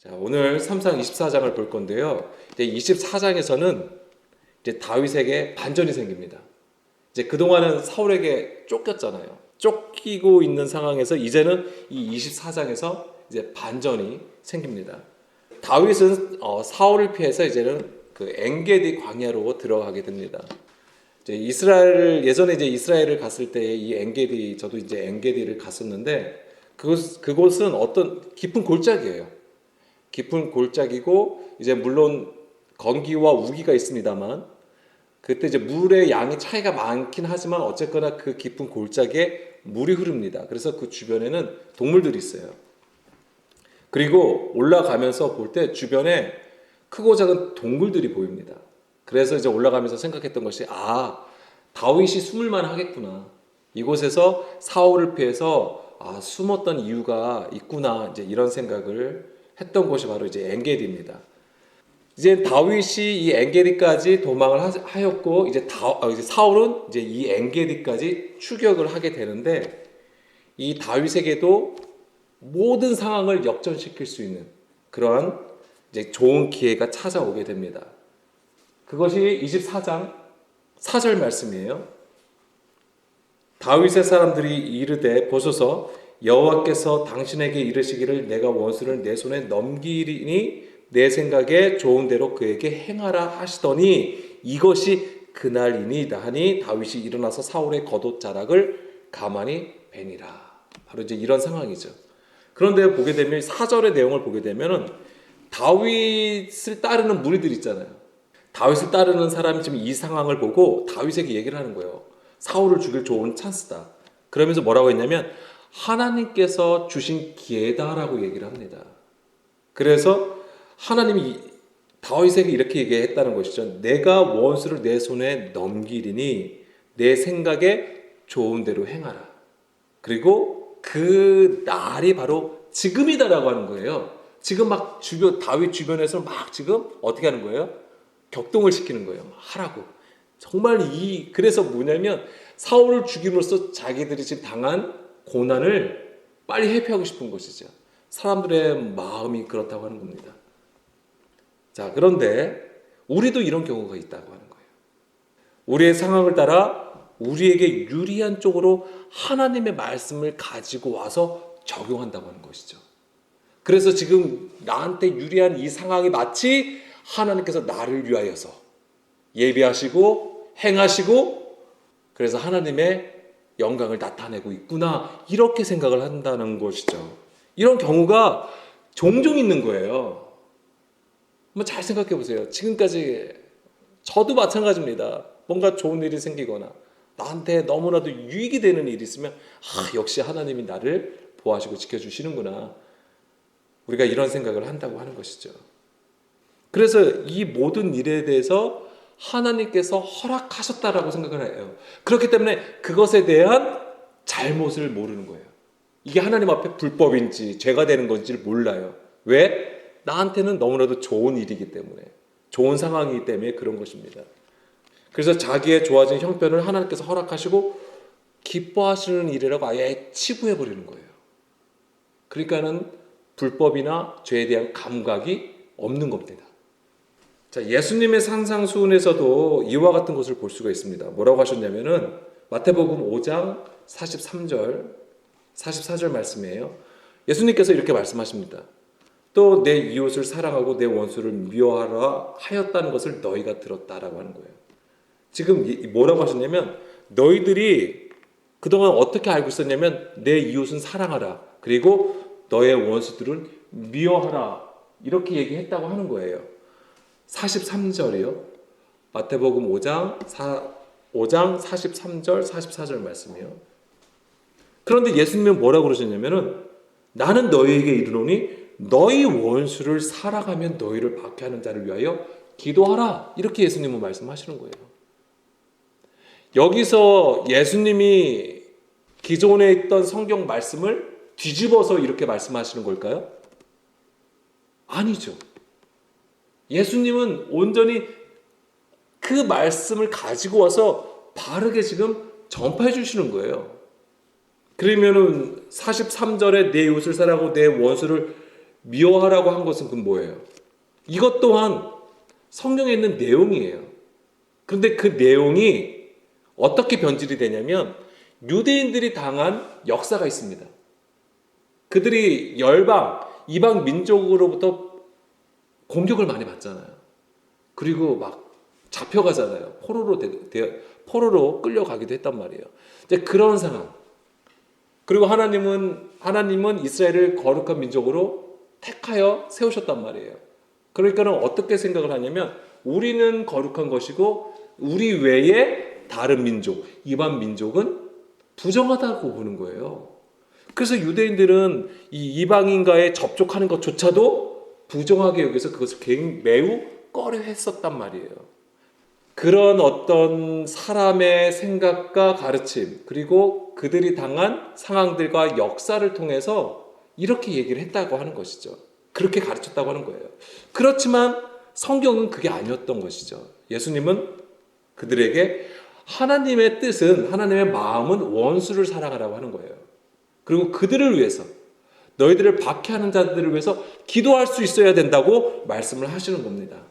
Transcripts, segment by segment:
자, 오늘 3상 24장을 볼 건데요. 이제 24장에서는 이제 다윗에게 반전이 생깁니다. 이제 그동안은 사울에게 쫓겼잖아요. 쫓기고 있는 상황에서 이제는 이 24장에서 이제 반전이 생깁니다. 다윗은 사울을 피해서 이제는 그 엔게디 광야로 들어가게 됩니다. 이제 예전에 이제 이스라엘을 갔을 때 이 엔게디, 저도 이제 엔게디를 갔었는데 그곳은 어떤 깊은 골짜기예요. 깊은 골짜기고 이제 물론 건기와 우기가 있습니다만 그때 이제 물의 양이 차이가 많긴 하지만 어쨌거나 그 깊은 골짜기에 물이 흐릅니다. 그래서 그 주변에는 동물들이 있어요. 그리고 올라가면서 볼 때 주변에 크고 작은 동굴들이 보입니다. 그래서 이제 올라가면서 생각했던 것이 다윗이 숨을만 하겠구나. 이곳에서 사울을 피해서 숨었던 이유가 있구나. 이제 이런 생각을 했던 곳이 바로 이제 엔게디입니다. 이제 다윗이 이 엔게디까지 도망을 하였고 이제 사울은 이제 이 엔게디까지 추격을 하게 되는데 이 다윗에게도 모든 상황을 역전시킬 수 있는 그러한 이제 좋은 기회가 찾아오게 됩니다. 그것이 24장 4절 말씀이에요. 다윗의 사람들이 이르되 보소서 여호와께서 당신에게 이르시기를 내가 원수를 내 손에 넘기리니 내 생각에 좋은 대로 그에게 행하라 하시더니 이것이 그날이니이다 하니 다윗이 일어나서 사울의 겉옷 자락을 가만히 베니라. 바로 이제 이런 상황이죠. 그런데 보게 되면 4절의 내용을 보게 되면은 다윗을 따르는 무리들 있잖아요. 다윗을 따르는 사람이 지금 이 상황을 보고 다윗에게 얘기를 하는 거예요. 사울을 죽일 좋은 찬스다. 그러면서 뭐라고 했냐면 하나님께서 주신 기회다라고 얘기를 합니다. 그래서 하나님이 다윗에게 이렇게 얘기했다는 것이죠. 내가 원수를 내 손에 넘기리니 내 생각에 좋은 대로 행하라. 그리고 그 날이 바로 지금이다라고 하는 거예요. 지금 막 다윗 주변에서 막 지금 어떻게 하는 거예요? 격동을 시키는 거예요. 하라고. 정말 그래서 뭐냐면 사울을 죽임으로써 자기들이 지금 당한 고난을 빨리 회피하고 싶은 것이죠. 사람들의 마음이 그렇다고 하는 겁니다. 자, 그런데 우리도 이런 경우가 있다고 하는 거예요. 우리의 상황을 따라 우리에게 유리한 쪽으로 하나님의 말씀을 가지고 와서 적용한다고 하는 것이죠. 그래서 지금 나한테 유리한 이 상황이 마치 하나님께서 나를 위하여서 예비하시고 행하시고 그래서 하나님의 영광을 나타내고 있구나 이렇게 생각을 한다는 것이죠. 이런 경우가 종종 있는 거예요. 한번 잘 생각해 보세요. 지금까지 저도 마찬가지입니다. 뭔가 좋은 일이 생기거나 나한테 너무나도 유익이 되는 일이 있으면 역시 하나님이 나를 보호하시고 지켜주시는구나. 우리가 이런 생각을 한다고 하는 것이죠. 그래서 이 모든 일에 대해서 하나님께서 허락하셨다라고 생각을 해요. 그렇기 때문에 그것에 대한 잘못을 모르는 거예요. 이게 하나님 앞에 불법인지 죄가 되는 건지를 몰라요. 왜? 나한테는 너무나도 좋은 일이기 때문에, 좋은 상황이기 때문에 그런 것입니다. 그래서 자기의 좋아진 형편을 하나님께서 허락하시고 기뻐하시는 일이라고 아예 치부해버리는 거예요. 그러니까는 불법이나 죄에 대한 감각이 없는 겁니다. 자, 예수님의 산상수훈에서도 이와 같은 것을 볼 수가 있습니다. 뭐라고 하셨냐면은 마태복음 5장 43절, 44절 말씀이에요. 예수님께서 이렇게 말씀하십니다. 또 내 이웃을 사랑하고 내 원수를 미워하라 하였다는 것을 너희가 들었다라고 하는 거예요. 지금 뭐라고 하셨냐면 너희들이 그동안 어떻게 알고 있었냐면 내 이웃은 사랑하라. 그리고 너의 원수들은 미워하라. 이렇게 얘기했다고 하는 거예요. 43절이요. 마태복음 5장 43절 44절 말씀이요. 그런데 예수님은 뭐라고 그러셨냐면은 나는 너희에게 이르노니 너희 원수를 사랑하면 너희를 박해하는 자를 위하여 기도하라. 이렇게 예수님은 말씀하시는 거예요. 여기서 예수님이 기존에 있던 성경 말씀을 뒤집어서 이렇게 말씀하시는 걸까요? 아니죠. 예수님은 온전히 그 말씀을 가지고 와서 바르게 지금 전파해 주시는 거예요. 그러면은 43절에 내 이웃을 사랑하고 내 원수를 미워하라고 한 것은 그 뭐예요? 이것 또한 성경에 있는 내용이에요. 그런데 그 내용이 어떻게 변질이 되냐면 유대인들이 당한 역사가 있습니다. 그들이 이방 민족으로부터 공격을 많이 받잖아요. 그리고 막 잡혀가잖아요. 포로로 끌려가기도 했단 말이에요. 이제 그런 상황. 그리고 하나님은 이스라엘을 거룩한 민족으로 택하여 세우셨단 말이에요. 그러니까는 어떻게 생각을 하냐면 우리는 거룩한 것이고 우리 외에 다른 민족, 이방 민족은 부정하다고 보는 거예요. 그래서 유대인들은 이 이방인과의 접촉하는 것조차도 부정하게 여기서 그것을 매우 꺼려했었단 말이에요. 그런 어떤 사람의 생각과 가르침, 그리고 그들이 당한 상황들과 역사를 통해서 이렇게 얘기를 했다고 하는 것이죠. 그렇게 가르쳤다고 하는 거예요. 그렇지만 성경은 그게 아니었던 것이죠. 예수님은 그들에게 하나님의 뜻은, 하나님의 마음은 원수를 사랑하라고 하는 거예요. 그리고 그들을 위해서, 너희들을 박해하는 자들을 위해서 기도할 수 있어야 된다고 말씀을 하시는 겁니다.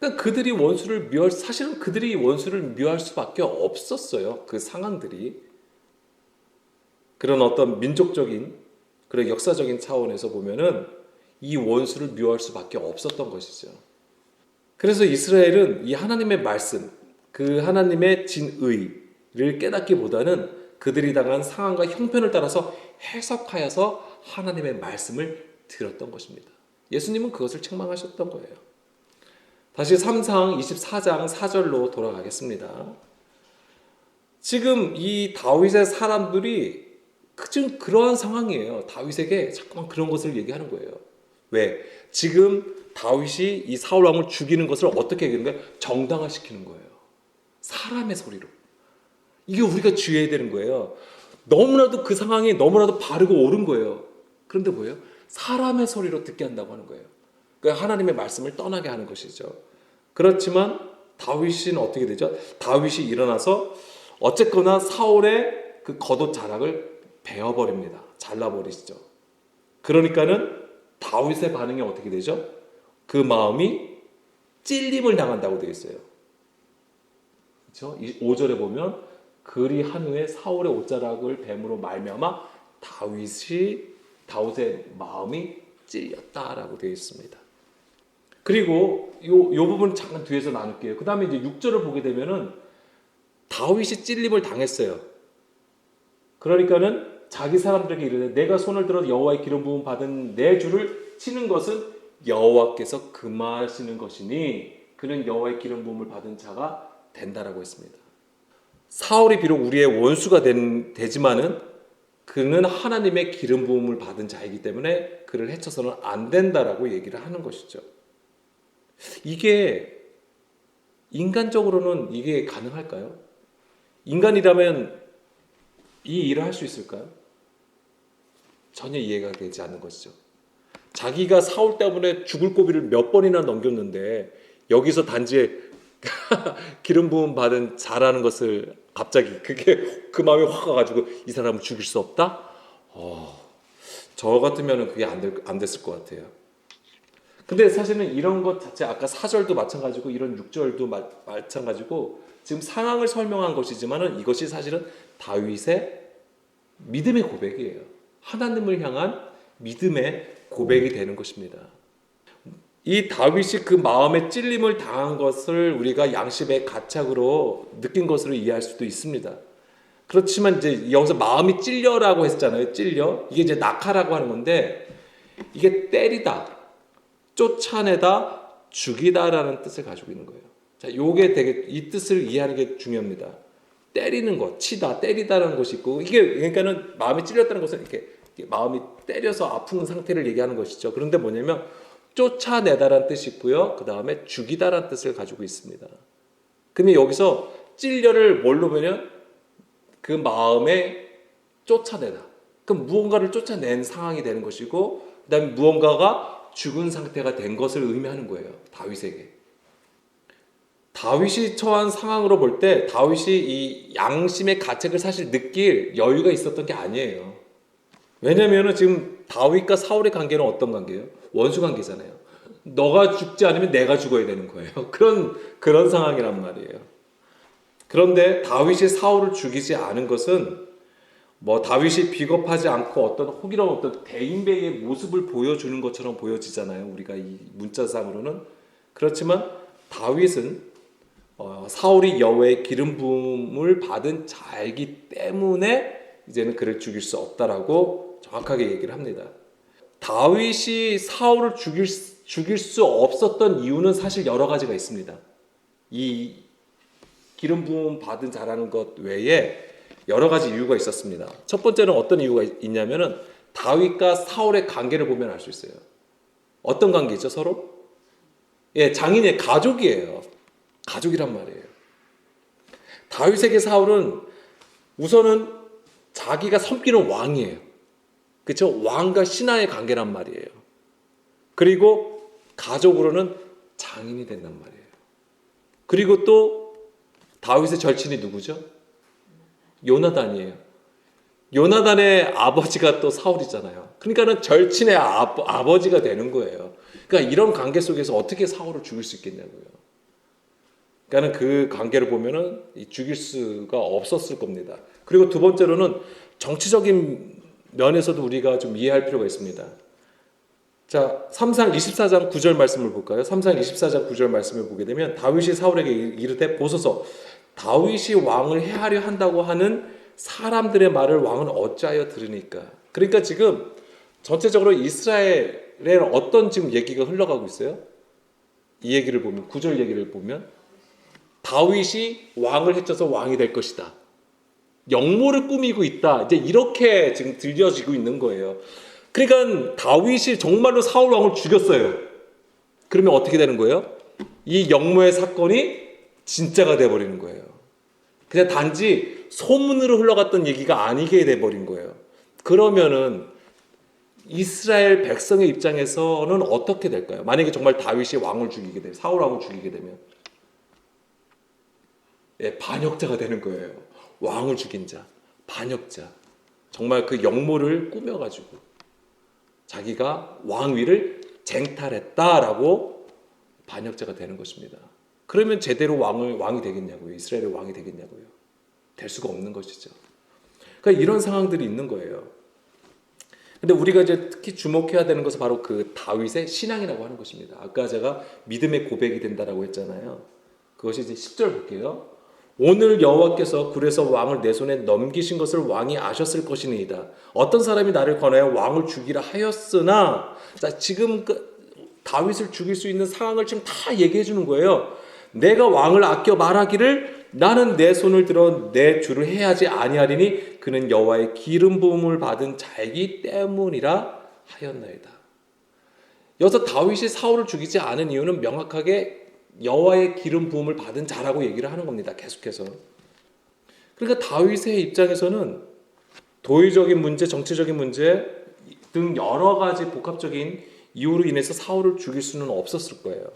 그러니까 사실은 그들이 원수를 미워할 수밖에 없었어요. 그 상황들이. 그런 어떤 민족적인, 그런 역사적인 차원에서 보면은 이 원수를 미워할 수밖에 없었던 것이죠. 그래서 이스라엘은 이 하나님의 말씀, 그 하나님의 진의를 깨닫기보다는 그들이 당한 상황과 형편을 따라서 해석하여서 하나님의 말씀을 들었던 것입니다. 예수님은 그것을 책망하셨던 거예요. 다시 3상 24장 4절로 돌아가겠습니다. 지금 이 다윗의 사람들이 지금 그러한 상황이에요. 다윗에게 자꾸만 그런 것을 얘기하는 거예요. 왜? 지금 다윗이 이 사울 왕을 죽이는 것을 어떻게 얘기하는 거예요? 정당화시키는 거예요. 사람의 소리로. 이게 우리가 주의해야 되는 거예요. 너무나도 그 상황이 너무나도 바르고 옳은 거예요. 그런데 뭐예요? 사람의 소리로 듣게 한다고 하는 거예요. 그러니까 하나님의 말씀을 떠나게 하는 것이죠. 그렇지만 다윗은 어떻게 되죠? 다윗이 일어나서 어쨌거나 사울의 그 겉옷 자락을 베어버립니다. 잘라버리시죠. 그러니까는 다윗의 반응이 어떻게 되죠? 그 마음이 찔림을 당한다고 되어 있어요. 그렇죠? 5절에 보면 그리 한 후에 사울의 옷자락을 뱀으로 말미암아 다윗의 마음이 찔렸다라고 되어 있습니다. 그리고 요 부분 잠깐 뒤에서 나눌게요. 그 다음에 이제 6절을 보게 되면은 다윗이 찔림을 당했어요. 그러니까는 자기 사람들에게 이르되 내가 손을 들어 여호와의 기름 부음 받은 내 주를 치는 것은 여호와께서 금하시는 것이니 그는 여호와의 기름 부음을 받은 자가 된다라고 했습니다. 사울이 비록 우리의 원수가 되지만은 그는 하나님의 기름 부음을 받은 자이기 때문에 그를 해쳐서는 안 된다라고 얘기를 하는 것이죠. 이게 인간적으로는 이게 가능할까요? 인간이라면 이 일을 할 수 있을까요? 전혀 이해가 되지 않는 것이죠. 자기가 사울 때문에 죽을 고비를 몇 번이나 넘겼는데 여기서 단지 기름 부음 받은 자라는 것을 갑자기 그 마음이 확 와가지고 이 사람을 죽일 수 없다? 저 같으면 그게 안 됐을 것 같아요. 근데 사실은 이런 것 자체 아까 4절도 마찬가지고 이런 6절도 마찬가지고 지금 상황을 설명한 것이지만은 이것이 사실은 다윗의 믿음의 고백이에요. 하나님을 향한 믿음의 고백이 되는 것입니다. 이 다윗이 그 마음의 찔림을 당한 것을 우리가 양심의 가책으로 느낀 것으로 이해할 수도 있습니다. 그렇지만 이제 여기서 마음이 찔려라고 했잖아요. 찔려. 이게 이제 낙하라고 하는 건데 이게 때리다, 쫓아내다, 죽이다라는 뜻을 가지고 있는 거예요. 자, 요게 되게 이 뜻을 이해하는 게 중요합니다. 때리는 것, 치다, 때리다라는 것이 있고 이게 그러니까는 마음이 찔렸다는 것은 이렇게 마음이 때려서 아픈 상태를 얘기하는 것이죠. 그런데 뭐냐면 쫓아내다라는 뜻이 있고요. 그 다음에 죽이다라는 뜻을 가지고 있습니다. 근데 여기서 찔려를 뭘로 보면 그 마음에 쫓아내다. 그럼 무언가를 쫓아낸 상황이 되는 것이고 그 다음에 무언가가 죽은 상태가 된 것을 의미하는 거예요. 다윗에게. 다윗이 처한 상황으로 볼 때 다윗이 이 양심의 가책을 사실 느낄 여유가 있었던 게 아니에요. 왜냐면은 지금 다윗과 사울의 관계는 어떤 관계예요? 원수 관계잖아요. 너가 죽지 않으면 내가 죽어야 되는 거예요. 그런 상황이란 말이에요. 그런데 다윗이 사울을 죽이지 않은 것은 뭐 다윗이 비겁하지 않고 어떤 호기로운 어떤 대인배의 모습을 보여주는 것처럼 보여지잖아요. 우리가 이 문자상으로는. 그렇지만 다윗은 사울이 여호와의 기름 부음을 받은 자이기 때문에 이제는 그를 죽일 수 없다라고 정확하게 얘기를 합니다. 다윗이 사울을 죽일 수 없었던 이유는 사실 여러 가지가 있습니다. 이 기름 부음 받은 자라는 것 외에 여러 가지 이유가 있었습니다. 첫 번째는 어떤 이유가 있냐면은 다윗과 사울의 관계를 보면 알 수 있어요. 어떤 관계죠, 서로? 예, 장인의 가족이에요. 가족이란 말이에요. 다윗에게 사울은 우선은 자기가 섬기는 왕이에요. 그렇죠? 왕과 신하의 관계란 말이에요. 그리고 가족으로는 장인이 된단 말이에요. 그리고 또 다윗의 절친이 누구죠? 요나단이에요. 요나단의 아버지가 또 사울이잖아요. 그러니까는 절친의 아버지가 되는 거예요. 그러니까 이런 관계 속에서 어떻게 사울을 죽일 수 있겠냐고요. 그러니까는 그 관계를 보면은 죽일 수가 없었을 겁니다. 그리고 두 번째로는 정치적인 면에서도 우리가 좀 이해할 필요가 있습니다. 자, 3상 24장 9절 말씀을 볼까요? 3상 24장 9절 말씀을 보게 되면 다윗이 사울에게 이르되 보소서 다윗이 왕을 해하려 한다고 하는 사람들의 말을 왕은 어찌하여 들으니까. 그러니까 지금 전체적으로 이스라엘에 어떤 지금 얘기가 흘러가고 있어요? 이 얘기를 보면 9절 얘기를 보면 다윗이 왕을 해쳐서 왕이 될 것이다. 역모를 꾸미고 있다. 이제 이렇게 지금 들려지고 있는 거예요. 그러니까 다윗이 정말로 사울 왕을 죽였어요. 그러면 어떻게 되는 거예요? 이 역모의 사건이 진짜가 돼버리는 거예요. 그냥 단지 소문으로 흘러갔던 얘기가 아니게 돼버린 거예요. 그러면은 이스라엘 백성의 입장에서는 어떻게 될까요? 만약에 정말 다윗이 왕을 죽이게 되면, 사울 왕을 죽이게 되면, 예, 반역자가 되는 거예요. 왕을 죽인 자, 반역자. 정말 그 역모를 꾸며가지고 자기가 왕위를 쟁탈했다라고 반역자가 되는 것입니다. 그러면 제대로 왕이 되겠냐고요? 이스라엘의 왕이 되겠냐고요? 될 수가 없는 것이죠. 그러니까 이런 상황들이 있는 거예요. 근데 우리가 이제 특히 주목해야 되는 것은 바로 그 다윗의 신앙이라고 하는 것입니다. 아까 제가 믿음의 고백이 된다라고 했잖아요. 그것이 이제 10절 볼게요. 오늘 여호와께서 굴에서 왕을 내 손에 넘기신 것을 왕이 아셨을 것이니이다. 어떤 사람이 나를 권하여 왕을 죽이라 하였으나, 자, 지금 다윗을 죽일 수 있는 상황을 지금 다 얘기해 주는 거예요. 내가 왕을 아껴 말하기를 나는 내 손을 들어 내 주를 해하지 아니하리니 그는 여호와의 기름 부음을 받은 자이기 때문이라 하였나이다. 여기서 다윗이 사울을 죽이지 않은 이유는 명확하게 여호와의 기름 부음을 받은 자라고 얘기를 하는 겁니다. 계속해서. 그러니까 다윗의 입장에서는 도의적인 문제, 정치적인 문제 등 여러 가지 복합적인 이유로 인해서 사울을 죽일 수는 없었을 거예요.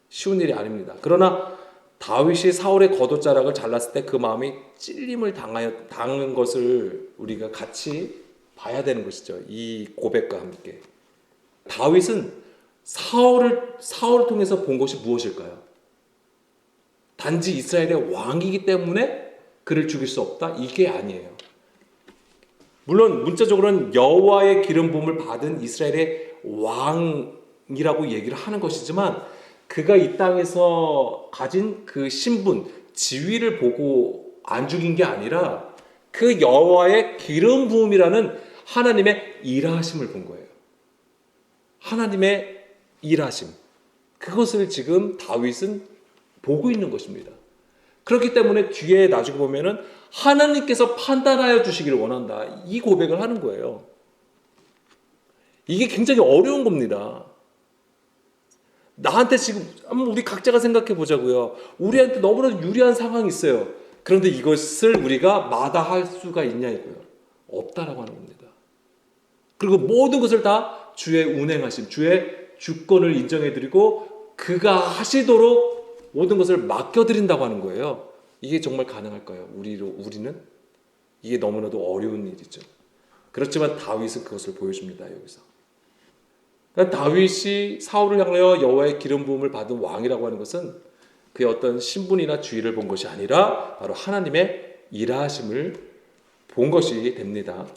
쉬운 일이 아닙니다. 그러나 다윗이 사울의 겉옷자락을 잘랐을 때 그 마음이 찔림을 당한 것을 우리가 같이 봐야 되는 것이죠. 이 고백과 함께. 다윗은 사울을 통해서 본 것이 무엇일까요? 단지 이스라엘의 왕이기 때문에 그를 죽일 수 없다? 이게 아니에요. 물론 문자적으로는 여호와의 기름 부음을 받은 이스라엘의 왕이라고 얘기를 하는 것이지만 그가 이 땅에서 가진 그 신분, 지위를 보고 안 죽인 게 아니라 그 여호와의 기름 부음이라는 하나님의 일하심을 본 거예요. 하나님의 일하심. 그것을 지금 다윗은 보고 있는 것입니다. 그렇기 때문에 뒤에 나중에 보면은 하나님께서 판단하여 주시기를 원한다. 이 고백을 하는 거예요. 이게 굉장히 어려운 겁니다. 나한테 지금 한번 우리 각자가 생각해 보자고요. 우리한테 너무나 유리한 상황이 있어요. 그런데 이것을 우리가 마다할 수가 있냐 이거요. 없다라고 하는 겁니다. 그리고 모든 것을 다 주의 운행하심, 주의 주권을 인정해드리고 그가 하시도록 모든 것을 맡겨드린다고 하는 거예요. 이게 정말 가능할까요? 우리는? 이게 너무나도 어려운 일이죠. 그렇지만 다윗은 그것을 보여줍니다. 여기서. 그러니까 다윗이 사울을 향하여 여호와의 기름 부음을 받은 왕이라고 하는 것은 그의 어떤 신분이나 주의를 본 것이 아니라 바로 하나님의 일하심을 본 것이 됩니다.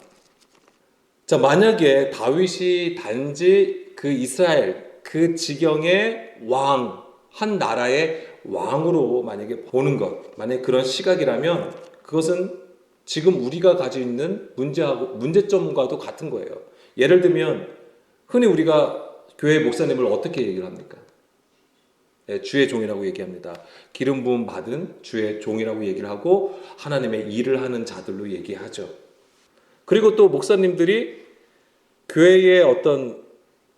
자, 만약에 다윗이 단지 그 이스라엘 그 지경의 왕, 한 나라의 왕으로 만약에 보는 것, 만약에 그런 시각이라면 그것은 지금 우리가 가지고 있는 문제점과도 같은 거예요. 예를 들면 흔히 우리가 교회 목사님을 어떻게 얘기를 합니까? 네, 주의 종이라고 얘기합니다. 기름 부음 받은 주의 종이라고 얘기를 하고 하나님의 일을 하는 자들로 얘기하죠. 그리고 또 목사님들이 교회의 어떤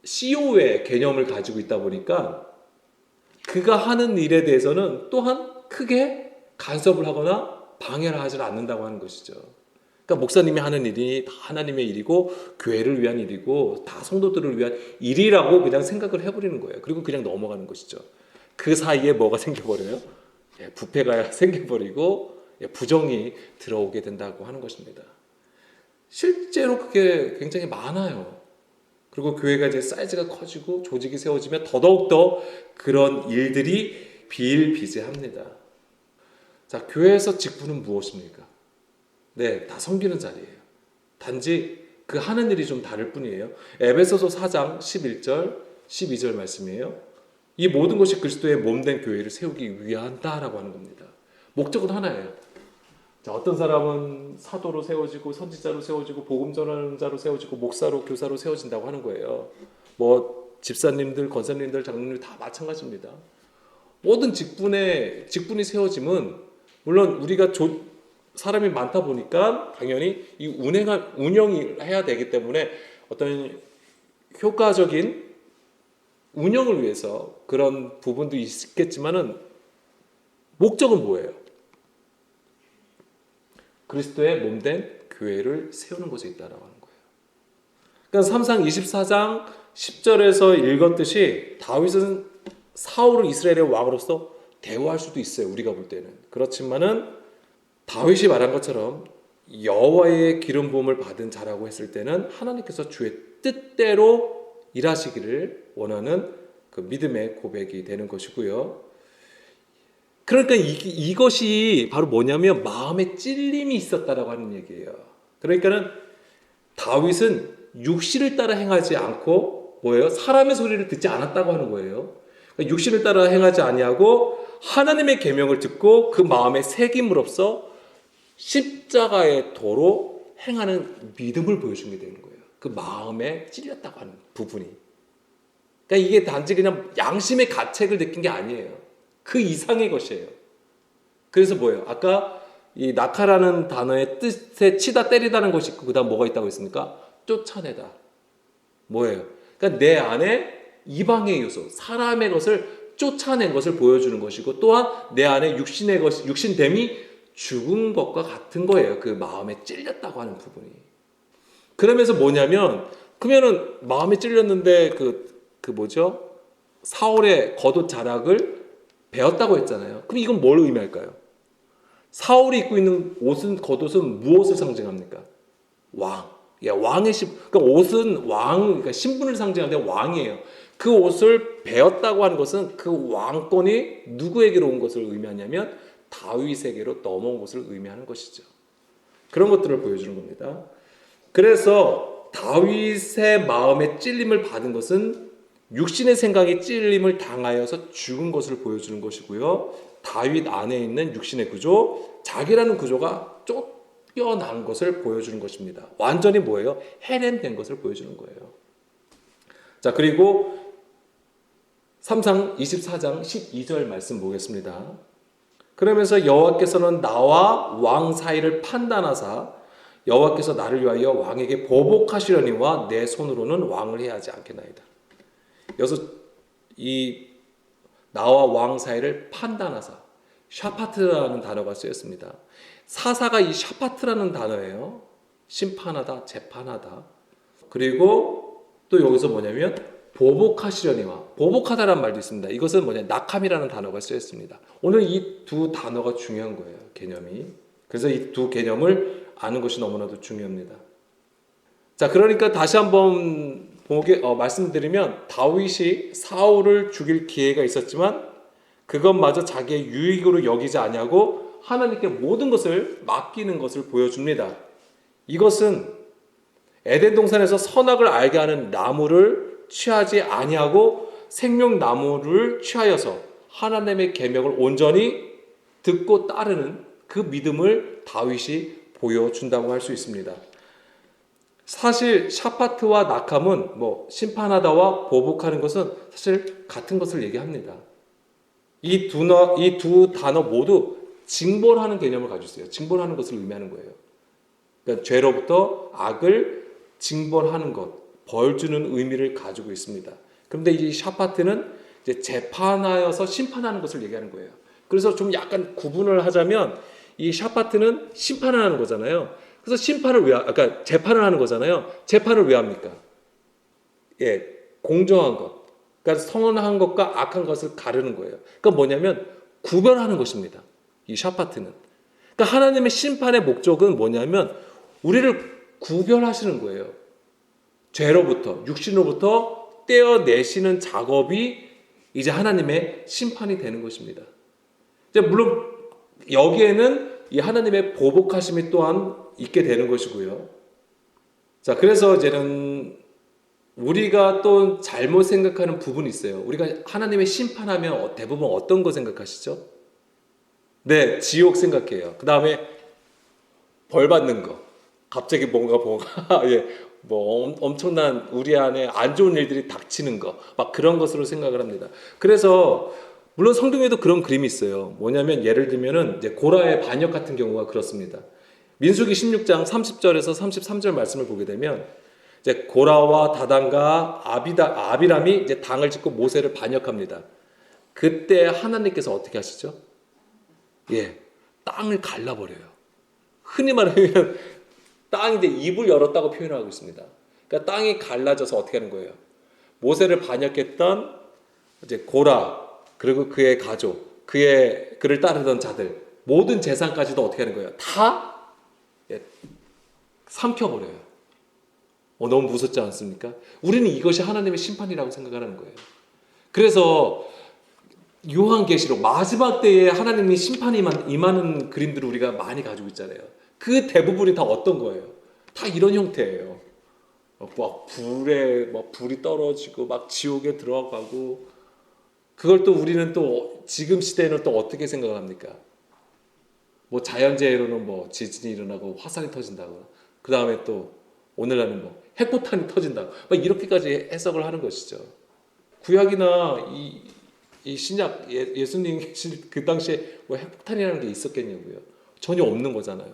CO의 개념을 가지고 있다 보니까 그가 하는 일에 대해서는 또한 크게 간섭을 하거나 방해를 하지 않는다고 하는 것이죠. 그러니까 목사님이 하는 일이 다 하나님의 일이고 교회를 위한 일이고 다 성도들을 위한 일이라고 그냥 생각을 해버리는 거예요. 그리고 그냥 넘어가는 것이죠. 그 사이에 뭐가 생겨버려요? 부패가 생겨버리고 부정이 들어오게 된다고 하는 것입니다. 실제로 그게 굉장히 많아요. 그리고 교회가 이제 사이즈가 커지고 조직이 세워지면 더더욱더 그런 일들이 비일비재합니다. 자, 교회에서 직분은 무엇입니까? 네, 다 섬기는 자리예요. 단지 그 하는 일이 좀 다를 뿐이에요. 에베소서 4장 11절, 12절 말씀이에요. 이 모든 것이 그리스도의 몸된 교회를 세우기 위한다라고 하는 겁니다. 목적은 하나예요. 자, 어떤 사람은 사도로 세워지고 선지자로 세워지고 복음 전하는 자로 세워지고 목사로 교사로 세워진다고 하는 거예요. 뭐 집사님들, 권사님들, 장로님들 다 마찬가지입니다. 모든 직분이 세워짐은 물론 우리가 사람이 많다 보니까 당연히 이 운영을 해야 되기 때문에 어떤 효과적인 운영을 위해서 그런 부분도 있겠지만은 목적은 뭐예요? 그리스도의 몸된 교회를 세우는 것에 있다라고 하는 거예요. 그러니까 3상 24장 10절에서 읽었듯이 다윗은 사울을 이스라엘의 왕으로서 대우할 수도 있어요. 우리가 볼 때는. 그렇지만은 다윗이 말한 것처럼 여호와의 기름 부음을 받은 자라고 했을 때는 하나님께서 주의 뜻대로 일하시기를 원하는 그 믿음의 고백이 되는 것이고요. 그러니까 이것이 바로 뭐냐면 마음에 찔림이 있었다라고 하는 얘기예요. 그러니까는 다윗은 육신을 따라 행하지 않고 뭐예요? 사람의 소리를 듣지 않았다고 하는 거예요. 그러니까 육신을 따라 행하지 아니하고 하나님의 계명을 듣고 그 마음에 새김으로써 십자가의 도로 행하는 믿음을 보여준 게 되는 거예요. 그 마음에 찔렸다고 하는 부분이. 그러니까 이게 단지 그냥 양심의 가책을 느낀 게 아니에요. 그 이상의 것이에요. 그래서 뭐예요? 아까 이 낙하라는 단어의 뜻에 치다 때리다는 것이 있고 그 다음 뭐가 있다고 했습니까? 쫓아내다. 뭐예요? 그러니까 내 안에 이방의 요소, 사람의 것을 쫓아낸 것을 보여주는 것이고 또한 내 안에 육신됨이 죽은 것과 같은 거예요. 그 마음에 찔렸다고 하는 부분이. 그러면서 뭐냐면 그러면은 마음에 찔렸는데 그 뭐죠? 사울의 겉옷 자락을 배웠다고 했잖아요. 그럼 이건 뭘 의미할까요? 사울이 입고 있는 겉옷은 무엇을 상징합니까? 왕. 왕의 그러니까 옷은 그러니까 신분을 상징하는데 왕이에요. 그 옷을 배웠다고 하는 것은 그 왕권이 누구에게로 온 것을 의미하냐면 다윗에게로 넘어온 것을 의미하는 것이죠. 그런 것들을 보여주는 겁니다. 그래서 다윗의 마음에 찔림을 받은 것은 육신의 생각이 찔림을 당하여서 죽은 것을 보여주는 것이고요. 다윗 안에 있는 육신의 구조, 자기라는 구조가 쫓겨난 것을 보여주는 것입니다. 완전히 뭐예요? 해냄된 것을 보여주는 거예요. 자, 그리고 3상 24장 12절 말씀 보겠습니다. 그러면서 여호와께서는 나와 왕 사이를 판단하사 여호와께서 나를 위하여 왕에게 보복하시려니와 내 손으로는 왕을 해야 하지 않겠나이다. 여기서 이 나와 왕 사이를 판단하사 샤파트라는 단어가 쓰였습니다. 사사가 이 샤파트라는 단어예요. 심판하다, 재판하다. 그리고 또 여기서 뭐냐면 보복하시려니와 보복하다라는 말도 있습니다. 이것은 낙함이라는 단어가 쓰였습니다. 오늘 이 두 단어가 중요한 거예요. 개념이. 그래서 이 두 개념을 아는 것이 너무나도 중요합니다. 자, 그러니까 다시 한번 말씀드리면 다윗이 사울을 죽일 기회가 있었지만 그것마저 자기의 유익으로 여기지 아니하고 하나님께 모든 것을 맡기는 것을 보여줍니다. 이것은 에덴 동산에서 선악을 알게 하는 나무를 취하지 아니하고 생명나무를 취하여서 하나님의 계명을 온전히 듣고 따르는 그 믿음을 다윗이 보여준다고 할 수 있습니다. 사실 샤파트와 낙함은 심판하다와 보복하는 것은 사실 같은 것을 얘기합니다. 이 두 단어 모두 징벌하는 개념을 가지고 있어요. 징벌하는 것을 의미하는 거예요. 그러니까 죄로부터 악을 징벌하는 것, 벌 주는 의미를 가지고 있습니다. 그런데 이 샤파트는 이제 재판하여서 심판하는 것을 얘기하는 거예요. 그래서 좀 약간 구분을 하자면 이 샤파트는 심판을 하는 거잖아요. 그래서 재판을 하는 거잖아요. 재판을 왜 합니까? 공정한 것. 그러니까 선한 것과 악한 것을 가르는 거예요. 그러니까 뭐냐면 구별하는 것입니다. 이 샤파트는. 그러니까 하나님의 심판의 목적은 뭐냐면 우리를 구별하시는 거예요. 죄로부터, 육신으로부터 떼어내시는 작업이 이제 하나님의 심판이 되는 것입니다. 물론 여기에는 이 하나님의 보복하심이 또한 있게 되는 것이고요. 자, 그래서 이제는 우리가 또 잘못 생각하는 부분이 있어요. 우리가 하나님의 심판하면 대부분 어떤 거 생각하시죠? 네, 지옥 생각해요. 그 다음에 벌 받는 거. 갑자기 뭔가 엄청난 우리 안에 안 좋은 일들이 닥치는 거. 막 그런 것으로 생각을 합니다. 그래서 물론 성경에도 그런 그림이 있어요. 뭐냐면 예를 들면은 이제 고라의 반역 같은 경우가 그렇습니다. 민수기 16장 30절에서 33절 말씀을 보게 되면 이제 고라와 다단과 아비람이 이제 당을 짓고 모세를 반역합니다. 그때 하나님께서 어떻게 하시죠? 땅을 갈라버려요. 흔히 말하면 땅이 이제 입을 열었다고 표현하고 있습니다. 그러니까 땅이 갈라져서 어떻게 하는 거예요? 모세를 반역했던 이제 고라 그리고 그의 가족, 그를 따르던 자들 모든 재산까지도 어떻게 하는 거예요? 다 삼켜버려요. 너무 무섭지 않습니까? 우리는 이것이 하나님의 심판이라고 생각하는 거예요. 그래서 요한계시록 마지막 때에 하나님이 심판이 임하는 그림들을 우리가 많이 가지고 있잖아요. 그 대부분이 다 어떤 거예요? 다 이런 형태예요. 불이 떨어지고 막 지옥에 들어가고 그걸 또 우리는 또 지금 시대에는 또 어떻게 생각을 합니까? 자연재해로는 지진이 일어나고 화산이 터진다고 그 다음에 또 오늘날은 핵폭탄이 터진다고 이렇게까지 해석을 하는 것이죠. 구약이나 이 신약 예수님 계실 그 당시에 핵폭탄이라는 게 있었겠냐고요. 전혀 없는 거잖아요.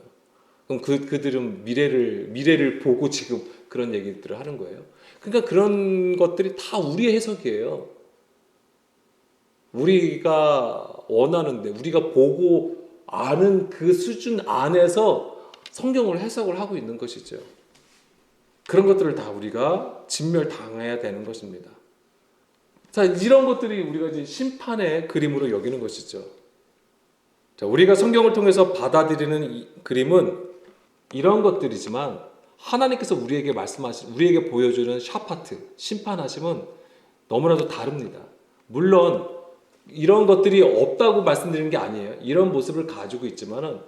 그럼 그들은 미래를 보고 지금 그런 얘기들을 하는 거예요. 그러니까 그런 것들이 다 우리의 해석이에요. 우리가 원하는데 우리가 보고 아는 그 수준 안에서 성경을 해석을 하고 있는 것이죠. 그런 것들을 다 우리가 진멸당해야 되는 것입니다. 자, 이런 것들이 우리가 이제 심판의 그림으로 여기는 것이죠. 자, 우리가 성경을 통해서 받아들이는 이 그림은 이런 것들이지만 하나님께서 우리에게 보여주는 샤파트, 심판하심은 너무나도 다릅니다. 물론 이런 것들이 없다고 말씀드리는 게 아니에요. 이런 모습을 가지고 있지만은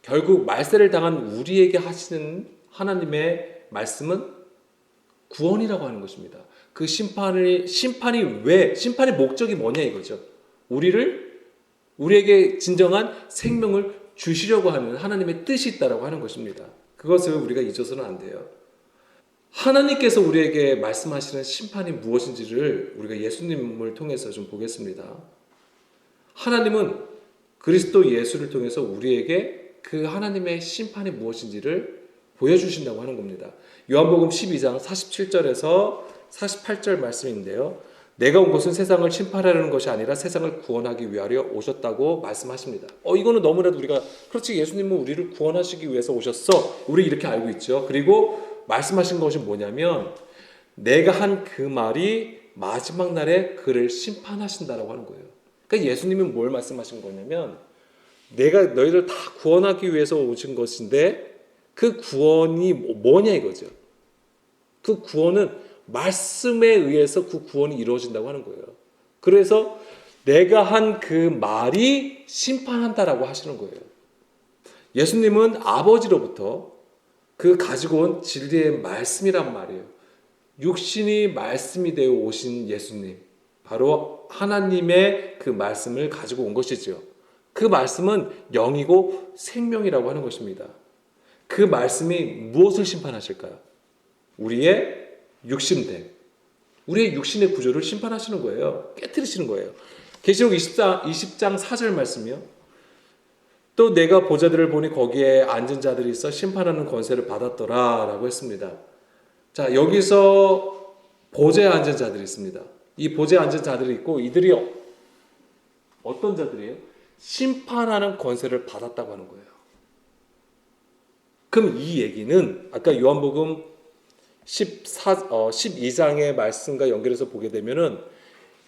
결국 말세를 당한 우리에게 하시는 하나님의 말씀은 구원이라고 하는 것입니다. 그 심판의 목적이 뭐냐 이거죠. 우리에게 진정한 생명을 주시려고 하는 하나님의 뜻이 있다라고 하는 것입니다. 그것을 우리가 잊어서는 안 돼요. 하나님께서 우리에게 말씀하시는 심판이 무엇인지를 우리가 예수님을 통해서 좀 보겠습니다. 하나님은 그리스도 예수를 통해서 우리에게 그 하나님의 심판이 무엇인지를 보여주신다고 하는 겁니다. 요한복음 12장 47절에서 48절 말씀인데요. 내가 온 것은 세상을 심판하려는 것이 아니라 세상을 구원하기 위하여 오셨다고 말씀하십니다. 이거는 너무나도 우리가 그렇지 예수님은 우리를 구원하시기 위해서 오셨어. 우리 이렇게 알고 있죠. 그리고 말씀하신 것이 뭐냐면 내가 한 그 말이 마지막 날에 그를 심판하신다라고 하는 거예요. 그러니까 예수님이 뭘 말씀하신 거냐면 내가 너희를 다 구원하기 위해서 오신 것인데 그 구원이 뭐냐 이거죠. 그 구원은 말씀에 의해서 그 구원이 이루어진다고 하는 거예요. 그래서 내가 한 그 말이 심판한다라고 하시는 거예요. 예수님은 아버지로부터 그 가지고 온 진리의 말씀이란 말이에요. 육신이 말씀이 되어 오신 예수님, 바로 하나님의 그 말씀을 가지고 온 것이죠. 그 말씀은 영이고 생명이라고 하는 것입니다. 그 말씀이 무엇을 심판하실까요? 우리의 육신됨, 우리의 육신의 구조를 심판하시는 거예요. 깨트리시는 거예요. 계시록 20장 4절 말씀이요. 또 내가 보좌들을 보니 거기에 앉은 자들이 있어 심판하는 권세를 받았더라 라고 했습니다. 자, 여기서 보좌에 앉은 자들이 있습니다. 이 보좌에 앉은 자들이 있고, 이들이 어떤 자들이에요? 심판하는 권세를 받았다고 하는 거예요. 그럼 이 얘기는 아까 요한복음 12장의 말씀과 연결해서 보게 되면은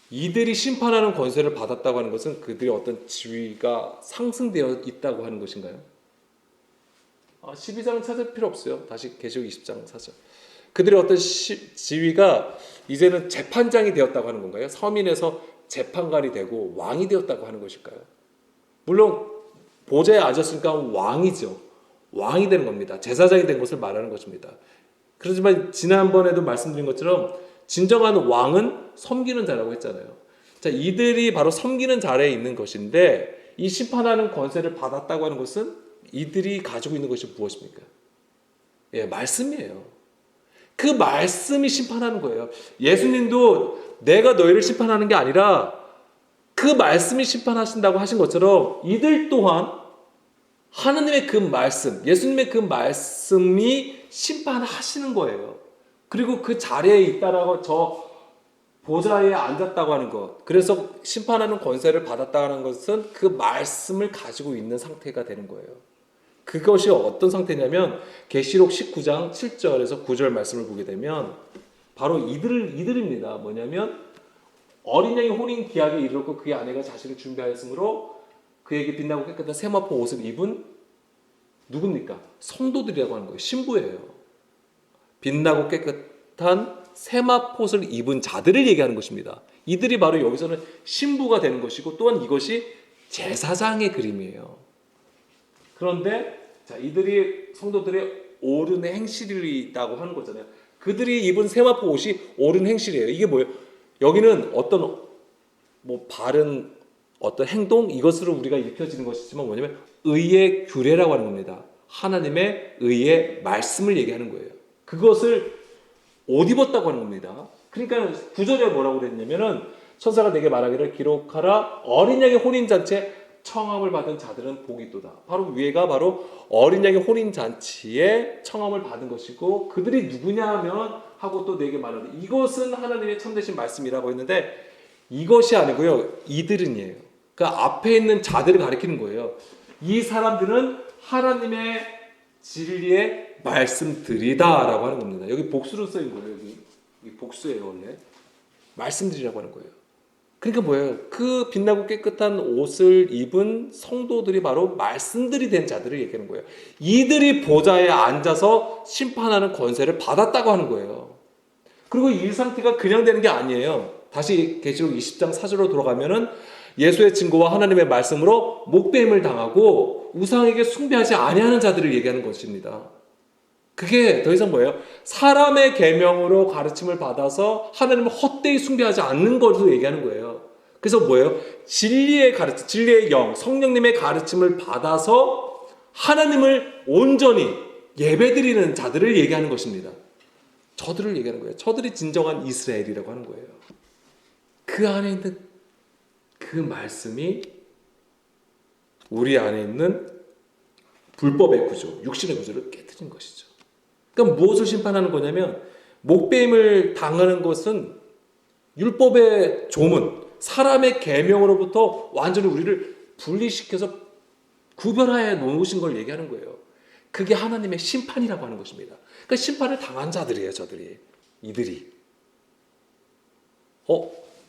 이들이 심판하는 권세를 받았다고 하는 것은 그들의 어떤 지위가 상승되어 있다고 하는 것인가요? 12장은 찾을 필요 없어요. 다시 계시록 20장 4절. 그들의 어떤 지위가 이제는 재판장이 되었다고 하는 건가요? 서민에서 재판관이 되고 왕이 되었다고 하는 것일까요? 물론 보좌에 앉았으니까 왕이죠. 왕이 되는 겁니다. 제사장이 된 것을 말하는 것입니다. 그렇지만 지난번에도 말씀드린 것처럼 진정한 왕은 섬기는 자라고 했잖아요. 자, 이들이 바로 섬기는 자리에 있는 것인데, 이 심판하는 권세를 받았다고 하는 것은 이들이 가지고 있는 것이 무엇입니까? 예, 말씀이에요. 그 말씀이 심판하는 거예요. 예수님도 내가 너희를 심판하는 게 아니라 그 말씀이 심판하신다고 하신 것처럼 이들 또한 하나님의 그 말씀, 예수님의 그 말씀이 심판하시는 거예요. 그리고 그 자리에 있다라고, 저 보좌에 앉았다고 하는 것, 그래서 심판하는 권세를 받았다는 것은 그 말씀을 가지고 있는 상태가 되는 거예요. 그것이 어떤 상태냐면 계시록 19장 7절에서 9절 말씀을 보게 되면 바로 이들입니다. 뭐냐면 어린 양이 혼인 기약에 이르렀고 그의 아내가 자신을 준비하였으므로 그에게 빛나고 깨끗한 세마포 옷을 입은 누굽니까? 성도들이라고 하는 거예요. 신부예요. 빛나고 깨끗한 세마포를 입은 자들을 얘기하는 것입니다. 이들이 바로 여기서는 신부가 되는 것이고, 또한 이것이 제사장의 그림이에요. 그런데 자, 이들이 성도들의 옳은 행실이 있다고 하는 거잖아요. 그들이 입은 세마포 옷이 옳은 행실이에요. 이게 뭐예요? 여기는 어떤 바른 어떤 행동, 이것으로 우리가 읽혀지는 것이지만 뭐냐면 의의 규례라고 하는 겁니다. 하나님의 의의 말씀을 얘기하는 거예요. 그것을 옷 입었다고 하는 겁니다. 그러니까 9절에 뭐라고 그랬냐면은 천사가 내게 말하기를 기록하라, 어린 양의 혼인잔치에 청함을 받은 자들은 복이 있도다. 바로 위에가 바로 어린 양의 혼인잔치에 청함을 받은 것이고, 그들이 누구냐 하면 하고 또 내게 말하되 이것은 하나님의 참되신 말씀이라고 했는데, 이것이 아니고요, 이들은이에요. 그 앞에 있는 자들을 가리키는 거예요. 이 사람들은 하나님의 진리의 말씀들이다라고 하는 겁니다. 여기 복수로 쓰인 거예요. 여기 복수예요. 원래 말씀들이라고 하는 거예요. 그러니까 뭐예요? 그 빛나고 깨끗한 옷을 입은 성도들이 바로 말씀들이 된 자들을 얘기하는 거예요. 이들이 보좌에 앉아서 심판하는 권세를 받았다고 하는 거예요. 그리고 이 상태가 그냥 되는 게 아니에요. 다시 계시록 20장 4절로 돌아가면은 예수의 증거와 하나님의 말씀으로 목배임을 당하고 우상에게 숭배하지 아니하는 자들을 얘기하는 것입니다. 그게 더 이상 뭐예요? 사람의 계명으로 가르침을 받아서 하나님을 헛되이 숭배하지 않는 것으로 얘기하는 거예요. 그래서 뭐예요? 진리의 가르침, 진리의 영, 성령님의 가르침을 받아서 하나님을 온전히 예배드리는 자들을 얘기하는 것입니다. 저들을 얘기하는 거예요. 저들이 진정한 이스라엘이라고 하는 거예요. 그 안에 있는 그 말씀이 우리 안에 있는 불법의 구조, 육신의 구조를 깨뜨린 것이죠. 그러니까 무엇을 심판하는 거냐면, 목배임을 당하는 것은 율법의 조문, 사람의 계명으로부터 완전히 우리를 분리시켜서 구별하여 놓으신 걸 얘기하는 거예요. 그게 하나님의 심판이라고 하는 것입니다. 그러니까 심판을 당한 자들이에요, 저들이. 이들이.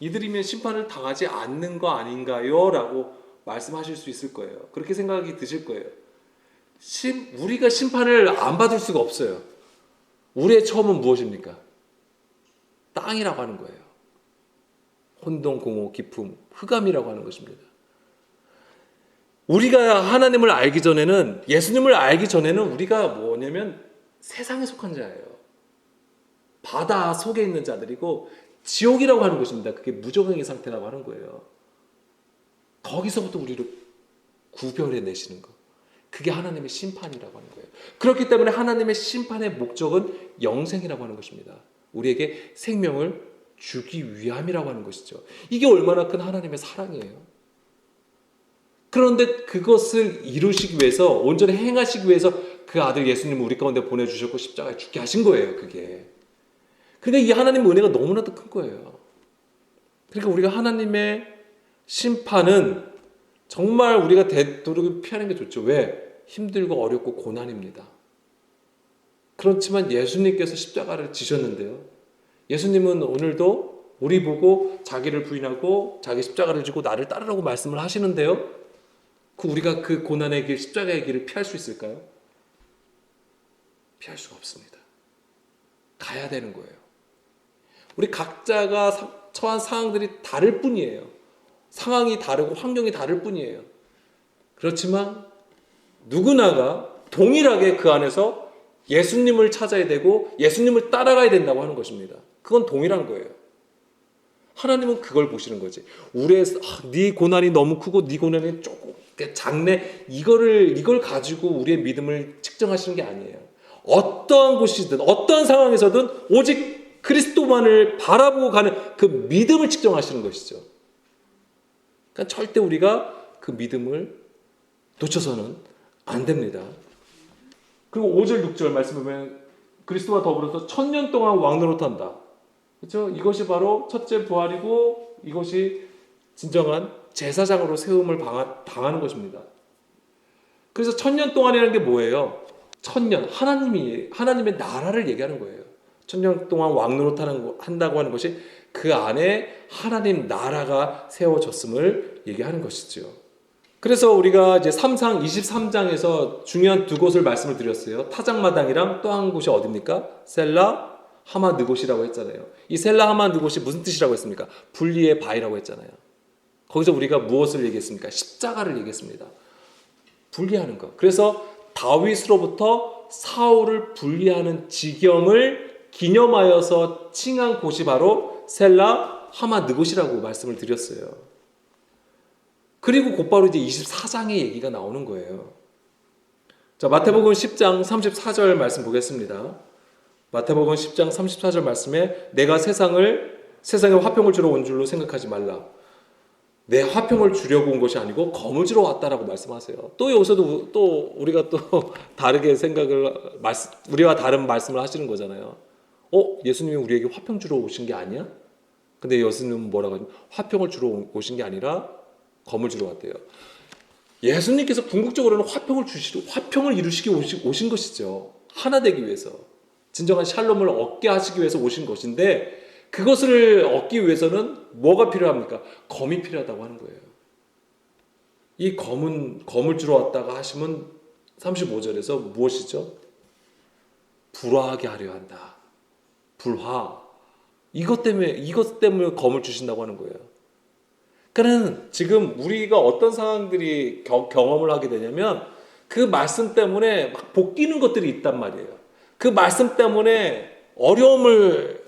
이들이면 심판을 당하지 않는 거 아닌가요? 라고 말씀하실 수 있을 거예요. 그렇게 생각이 드실 거예요. 우리가 심판을 안 받을 수가 없어요. 우리의 처음은 무엇입니까? 땅이라고 하는 거예요. 혼동, 공허, 기품, 흑암이라고 하는 것입니다. 우리가 하나님을 알기 전에는, 예수님을 알기 전에는 우리가 뭐냐면 세상에 속한 자예요. 바다 속에 있는 자들이고 지옥이라고 하는 것입니다. 그게 무적응의 상태라고 하는 거예요. 거기서부터 우리를 구별해 내시는 것. 그게 하나님의 심판이라고 하는 거예요. 그렇기 때문에 하나님의 심판의 목적은 영생이라고 하는 것입니다. 우리에게 생명을 주기 위함이라고 하는 것이죠. 이게 얼마나 큰 하나님의 사랑이에요. 그런데 그것을 이루시기 위해서, 온전히 행하시기 위해서 그 아들 예수님을 우리 가운데 보내주셨고 십자가에 죽게 하신 거예요. 그게. 그러니까 이 하나님의 은혜가 너무나도 큰 거예요. 그러니까 우리가 하나님의 심판은 정말 우리가 되도록 피하는 게 좋죠. 왜? 힘들고 어렵고 고난입니다. 그렇지만 예수님께서 십자가를 지셨는데요. 예수님은 오늘도 우리 보고 자기를 부인하고 자기 십자가를 지고 나를 따르라고 말씀을 하시는데요. 우리가 그 고난의 길, 십자가의 길을 피할 수 있을까요? 피할 수가 없습니다. 가야 되는 거예요. 우리 각자가 처한 상황들이 다를 뿐이에요. 상황이 다르고 환경이 다를 뿐이에요. 그렇지만 누구나가 동일하게 그 안에서 예수님을 찾아야 되고 예수님을 따라가야 된다고 하는 것입니다. 그건 동일한 거예요. 하나님은 그걸 보시는 거지. 네 고난이 너무 크고 네 고난이 조금 작네. 이걸 가지고 우리의 믿음을 측정하시는 게 아니에요. 어떠한 곳이든 어떠한 상황에서든 오직 그리스도만을 바라보고 가는 그 믿음을 측정하시는 것이죠. 그러니까 절대 우리가 그 믿음을 놓쳐서는 안 됩니다. 그리고 5절 6절 말씀 보면 그리스도와 더불어서 1000년 동안 왕노릇한다. 그렇죠? 이것이 바로 첫째 부활이고 이것이 진정한 제사장으로 세움을 당하는 것입니다. 그래서 1000년 동안이라는 게 뭐예요? 1000년, 하나님의 나라를 얘기하는 거예요. 1000년 동안 왕노릇한다고 하는 것이 그 안에 하나님 나라가 세워졌음을 얘기하는 것이죠. 그래서 우리가 이제 23장에서 중요한 두 곳을 말씀을 드렸어요. 타작마당이랑 또 한 곳이 어디입니까? 셀라 하마 느곳이라고 했잖아요. 이 셀라 하마 느곳이 무슨 뜻이라고 했습니까? 분리의 바위라고 했잖아요. 거기서 우리가 무엇을 얘기했습니까? 십자가를 얘기했습니다. 분리하는 것. 그래서 다윗으로부터 사울을 분리하는 지경을 기념하여서 칭한 곳이 바로 셀라 하마 느곳이라고 말씀을 드렸어요. 그리고 곧바로 이제 24장의 얘기가 나오는 거예요. 자, 마태복음 10장 34절 말씀 보겠습니다. 마태복음 10장 34절 말씀에 내가 세상에 화평을 주러 온 줄로 생각하지 말라. 내 화평을 주려고 온 것이 아니고 검을 주러 왔다라고 말씀하세요. 또 여기서도 또 우리가 또 다르게 우리와 다른 말씀을 하시는 거잖아요. 예수님이 우리에게 화평 주러 오신 게 아니야? 근데 예수님은 뭐라고 하냐면 화평을 주러 오신 게 아니라 검을 주러 왔대요. 예수님께서 궁극적으로는 화평을 이루시기 오신 것이죠. 하나 되기 위해서. 진정한 샬롬을 얻게 하시기 위해서 오신 것인데 그것을 얻기 위해서는 뭐가 필요합니까? 검이 필요하다고 하는 거예요. 이 검을 주러 왔다가 하시면 35절에서 무엇이죠? 불화하게 하려 한다. 불화. 이것 때문에 검을 주신다고 하는 거예요. 그러니까 지금 우리가 어떤 상황들이 경험을 하게 되냐면 그 말씀 때문에 막 볶이는 것들이 있단 말이에요. 그 말씀 때문에 어려움을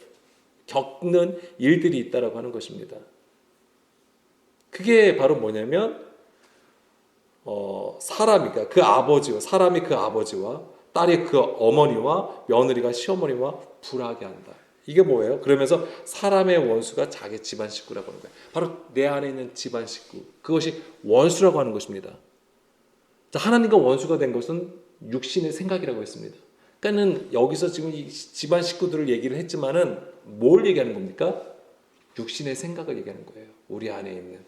겪는 일들이 있다라고 하는 것입니다. 그게 바로 뭐냐면 사람이 그 아버지와 딸이 그 어머니와 며느리가 시어머니와 불화하게 한다. 이게 뭐예요? 그러면서 사람의 원수가 자기 집안 식구라고 하는 거예요. 바로 내 안에 있는 집안 식구. 그것이 원수라고 하는 것입니다. 자, 하나님과 원수가 된 것은 육신의 생각이라고 했습니다. 그러니까는 여기서 지금 이 집안 식구들을 얘기를 했지만은 뭘 얘기하는 겁니까? 육신의 생각을 얘기하는 거예요. 우리 안에 있는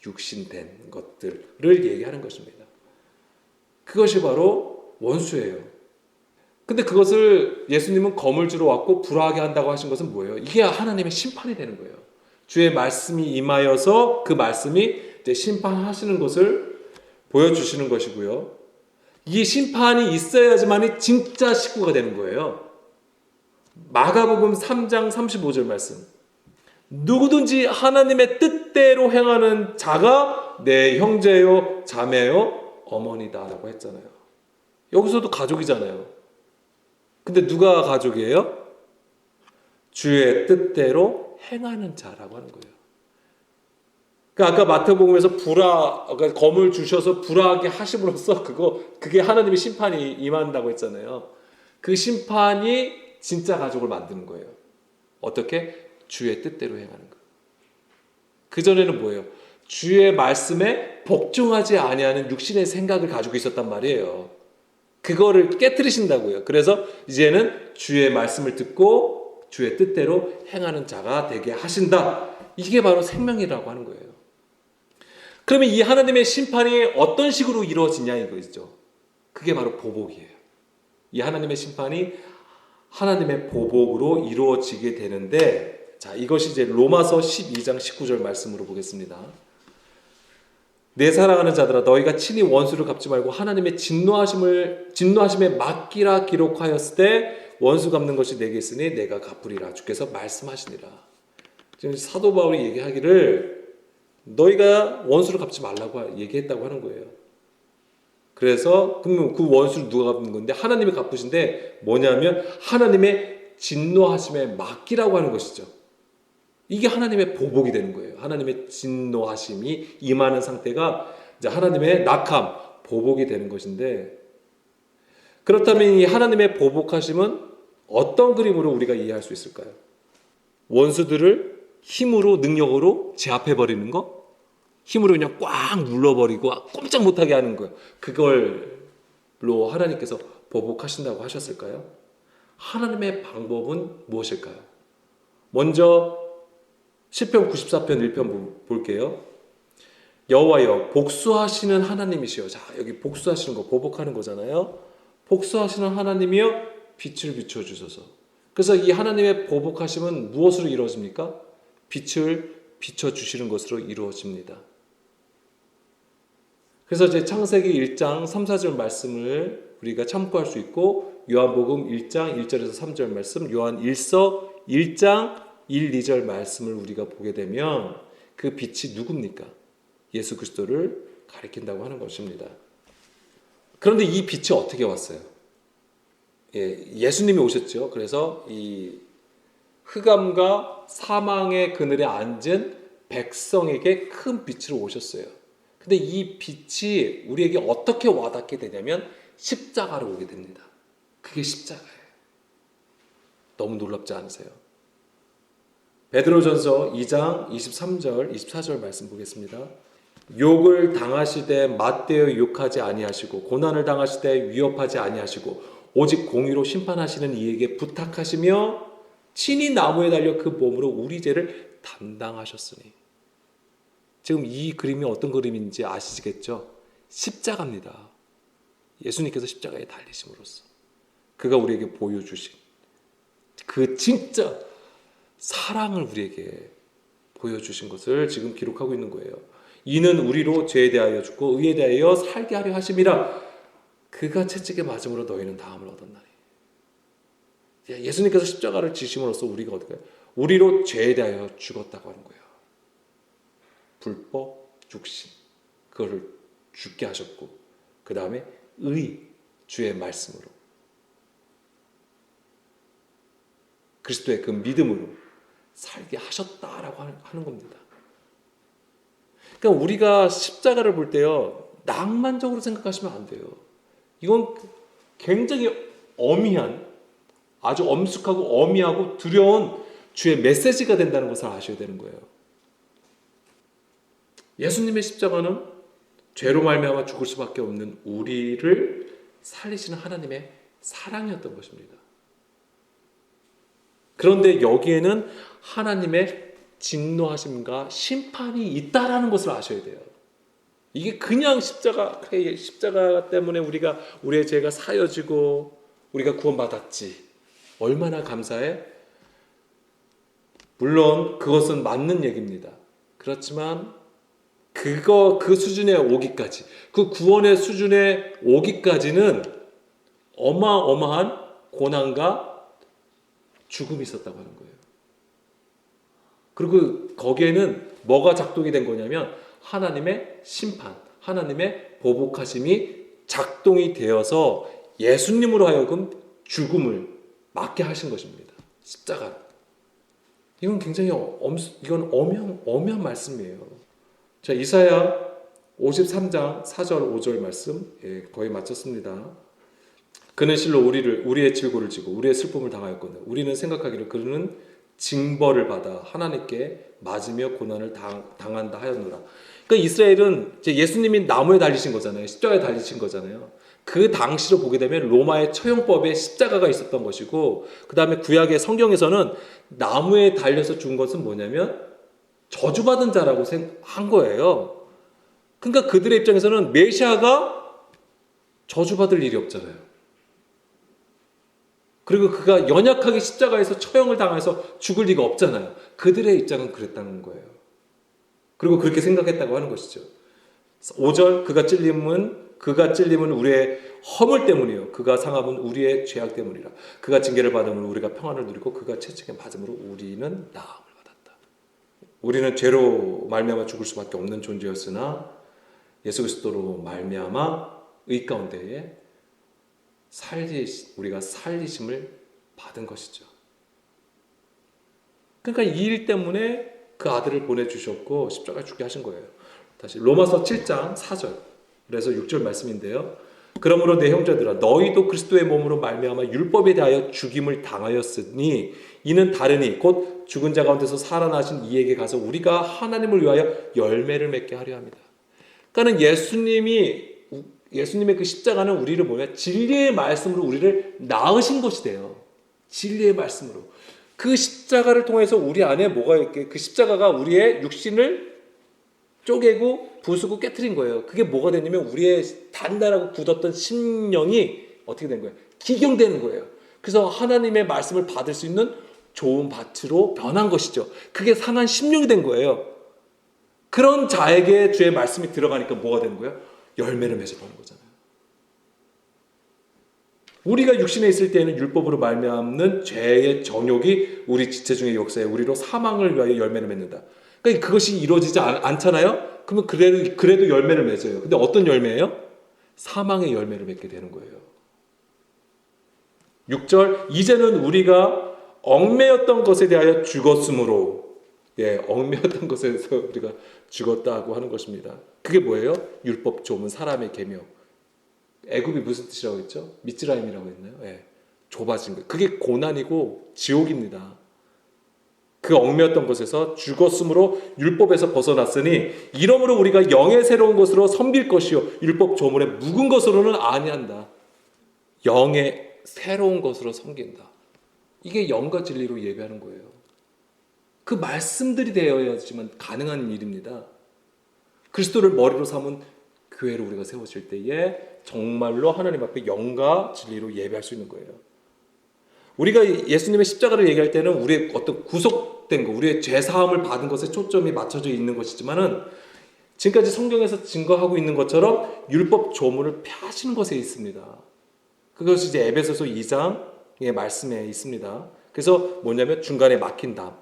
육신된 것들을 얘기하는 것입니다. 그것이 바로 원수예요. 근데 그것을 예수님은 검을 주러 왔고 불화하게 한다고 하신 것은 뭐예요? 이게 하나님의 심판이 되는 거예요. 주의 말씀이 임하여서 그 말씀이 이제 심판하시는 것을 보여주시는 것이고요. 이 심판이 있어야지만이 진짜 식구가 되는 거예요. 마가복음 3장 35절 말씀. 누구든지 하나님의 뜻대로 행하는 자가 내 형제요, 자매요, 어머니다 라고 했잖아요. 여기서도 가족이잖아요. 근데 누가 가족이에요? 주의 뜻대로 행하는 자라고 하는 거예요. 그러니까 아까 마태복음에서 그러니까 검을 주셔서 불화하게 하심으로써 그게 하나님의 심판이 임한다고 했잖아요. 그 심판이 진짜 가족을 만드는 거예요. 어떻게? 주의 뜻대로 행하는 거예요. 그전에는 뭐예요? 주의 말씀에 복종하지 아니하는 육신의 생각을 가지고 있었단 말이에요. 그거를 깨트리신다고요. 그래서 이제는 주의 말씀을 듣고 주의 뜻대로 행하는 자가 되게 하신다. 이게 바로 생명이라고 하는 거예요. 그러면 이 하나님의 심판이 어떤 식으로 이루어지냐 이거죠. 그게 바로 보복이에요. 이 하나님의 심판이 하나님의 보복으로 이루어지게 되는데, 자, 이것이 이제 로마서 12장 19절 말씀으로 보겠습니다. 내 사랑하는 자들아, 너희가 친히 원수를 갚지 말고 하나님의 진노하심에 맡기라 기록하였을 때 원수 갚는 것이 내게 있으니 내가 갚으리라 주께서 말씀하시니라. 지금 사도 바울이 얘기하기를 너희가 원수를 갚지 말라고 얘기했다고 하는 거예요. 그래서 그러면 그 원수를 누가 갚는 건데 하나님이 갚으신데 뭐냐면 하나님의 진노하심에 맡기라고 하는 것이죠. 이게 하나님의 보복이 되는 거예요. 하나님의 진노하심이 임하는 상태가 이제 하나님의 낙함, 보복이 되는 것인데, 그렇다면 이 하나님의 보복하심은 어떤 그림으로 우리가 이해할 수 있을까요? 원수들을 힘으로, 능력으로 제압해버리는 거? 힘으로 그냥 꽉 눌러버리고 꼼짝 못하게 하는 거예요. 그걸로 하나님께서 보복하신다고 하셨을까요? 하나님의 방법은 무엇일까요? 먼저 시편 94편 1편 볼게요. 여호와여 복수하시는 하나님이시여. 자, 여기 복수하시는 거 보복하는 거잖아요. 복수하시는 하나님이여 빛을 비춰주소서. 그래서 이 하나님의 보복하심은 무엇으로 이루어집니까? 빛을 비춰주시는 것으로 이루어집니다. 그래서 이제 창세기 1장 3, 4절 말씀을 우리가 참고할 수 있고, 요한복음 1장 1절에서 3절 말씀, 요한 1서 1장 1, 2절 말씀을 우리가 보게 되면 그 빛이 누굽니까? 예수 그리스도를 가리킨다고 하는 것입니다. 그런데 이 빛이 어떻게 왔어요? 예수님이 오셨죠. 그래서 이 흑암과 사망의 그늘에 앉은 백성에게 큰 빛으로 오셨어요. 근데 이 빛이 우리에게 어떻게 와닿게 되냐면 십자가로 오게 됩니다. 그게 십자가예요. 너무 놀랍지 않으세요? 베드로전서 2장 23절 24절 말씀 보겠습니다. 욕을 당하시되 맞대어 욕하지 아니하시고 고난을 당하시되 위협하지 아니하시고 오직 공의로 심판하시는 이에게 부탁하시며 친히 나무에 달려 그 몸으로 우리 죄를 담당하셨으니. 지금 이 그림이 어떤 그림인지 아시겠죠? 십자가입니다. 예수님께서 십자가에 달리심으로써 그가 우리에게 보여주신 그 진짜 사랑을 우리에게 보여주신 것을 지금 기록하고 있는 거예요. 이는 우리로 죄에 대하여 죽고 의에 대하여 살게 하려 하심이라. 그가 채찍에 맞음으로 너희는 다함을 얻었나니. 예수님께서 십자가를 지심으로써 우리가 어떻게 우리로 죄에 대하여 죽었다고 하는 거예요. 불법 죽심, 그거를 죽게 하셨고, 그 다음에 주의 말씀으로, 그리스도의 그 믿음으로 살게 하셨다라고 하는 겁니다. 그러니까 우리가 십자가를 볼 때요, 낭만적으로 생각하시면 안 돼요. 이건 굉장히 어미한, 아주 엄숙하고 어미하고 두려운 주의 메시지가 된다는 것을 아셔야 되는 거예요. 예수님의 십자가는 죄로 말미암아 죽을 수밖에 없는 우리를 살리시는 하나님의 사랑이었던 것입니다. 그런데 여기에는 하나님의 진노하심과 심판이 있다라는 것을 아셔야 돼요. 이게 그냥 십자가 때문에 우리의 죄가 사여지고 우리가 구원받았지. 얼마나 감사해? 물론 그것은 맞는 얘기입니다. 그렇지만 그 수준에 오기까지, 그 구원의 수준에 오기까지는 어마어마한 고난과 죽음이 있었다고 하는 거예요. 그리고 거기에는 뭐가 작동이 된 거냐면 하나님의 심판, 하나님의 보복하심이 작동이 되어서 예수님으로 하여금 죽음을 맞게 하신 것입니다. 십자가. 이건 굉장히 이건 엄한 말씀이에요. 자, 이사야 53장 4절 5절 말씀 거의 마쳤습니다. 그는 실로 우리의 질고를 지고 우리의 슬픔을 당하였거늘 우리는 생각하기를 그는 징벌을 받아 하나님께 맞으며 고난을 당한다 하였노라. 그러니까 이스라엘은 이제 예수님이 나무에 달리신 거잖아요. 십자가에 달리신 거잖아요. 그 당시로 보게 되면 로마의 처형법에 십자가가 있었던 것이고, 그 다음에 구약의 성경에서는 나무에 달려서 죽은 것은 뭐냐면 저주받은 자라고 한 거예요. 그러니까 그들의 입장에서는 메시아가 저주받을 일이 없잖아요. 그리고 그가 연약하게 십자가에서 처형을 당해서 죽을 리가 없잖아요. 그들의 입장은 그랬다는 거예요. 그리고 그렇게 생각했다고 하는 것이죠. 5절 그가 찔림은 우리의 허물 때문이요 그가 상함은 우리의 죄악 때문이라. 그가 징계를 받음으로 우리가 평안을 누리고 그가 채찍에 맞음으로 우리는 나음을 받았다. 우리는 죄로 말미암아 죽을 수밖에 없는 존재였으나 예수 그리스도로 말미암아 의 가운데에 우리가 살리심을 받은 것이죠. 그러니까 이 일 때문에 그 아들을 보내주셨고 십자가에 죽게 하신 거예요. 다시 로마서 7장 4절 그래서 6절 말씀인데요. 그러므로 내 형제들아 너희도 그리스도의 몸으로 말미암아 율법에 대하여 죽임을 당하였으니 이는 다르니 곧 죽은 자 가운데서 살아나신 이에게 가서 우리가 하나님을 위하여 열매를 맺게 하려 합니다. 그러니까 예수님의 그 십자가는 우리를 뭐냐? 진리의 말씀으로 우리를 낳으신 것이 돼요. 진리의 말씀으로. 그 십자가를 통해서 우리 안에 뭐가 있게 그 십자가가 우리의 육신을 쪼개고 부수고 깨트린 거예요. 그게 뭐가 됐냐면 우리의 단단하고 굳었던 심령이 어떻게 된 거예요? 기경되는 거예요. 그래서 하나님의 말씀을 받을 수 있는 좋은 밭으로 변한 것이죠. 그게 상한 심령이 된 거예요. 그런 자에게 주의 말씀이 들어가니까 뭐가 되는 거예요? 열매를 맺어가는 거잖아요. 우리가 육신에 있을 때에는 율법으로 말미암는 죄의 정욕이 우리 지체 중에 역사에 우리로 사망을 위하여 열매를 맺는다. 그러니까 그것이 이루어지지 않잖아요. 그러면 그래도 열매를 맺어요. 근데 어떤 열매예요? 사망의 열매를 맺게 되는 거예요. 6절 이제는 우리가 얽매였던 것에 대하여 죽었으므로 얽매였던 것에서 우리가 죽었다고 하는 것입니다. 그게 뭐예요? 율법 조문 사람의 계명. 애굽이 무슨 뜻이라고 했죠? 미츠라임이라고 했나요? 좁아진 거. 그게 고난이고 지옥입니다. 그 얽매였던 것에서 죽었으므로 율법에서 벗어났으니 이러므로 우리가 영의 새로운 것으로 섬길 것이요 율법 조문의 묵은 것으로는 아니한다. 영의 새로운 것으로 섬긴다. 이게 영과 진리로 예배하는 거예요. 그 말씀들이 되어야지만 가능한 일입니다. 그리스도를 머리로 삼은 교회를 우리가 세워질 때에 정말로 하나님 앞에 영과 진리로 예배할 수 있는 거예요. 우리가 예수님의 십자가를 얘기할 때는 우리의 어떤 구속된 것, 우리의 죄사함을 받은 것에 초점이 맞춰져 있는 것이지만은 지금까지 성경에서 증거하고 있는 것처럼 율법 조문을 펴시는 것에 있습니다. 그것이 이제 에베소서 2장의 말씀에 있습니다. 그래서 뭐냐면 중간에 막힌 담.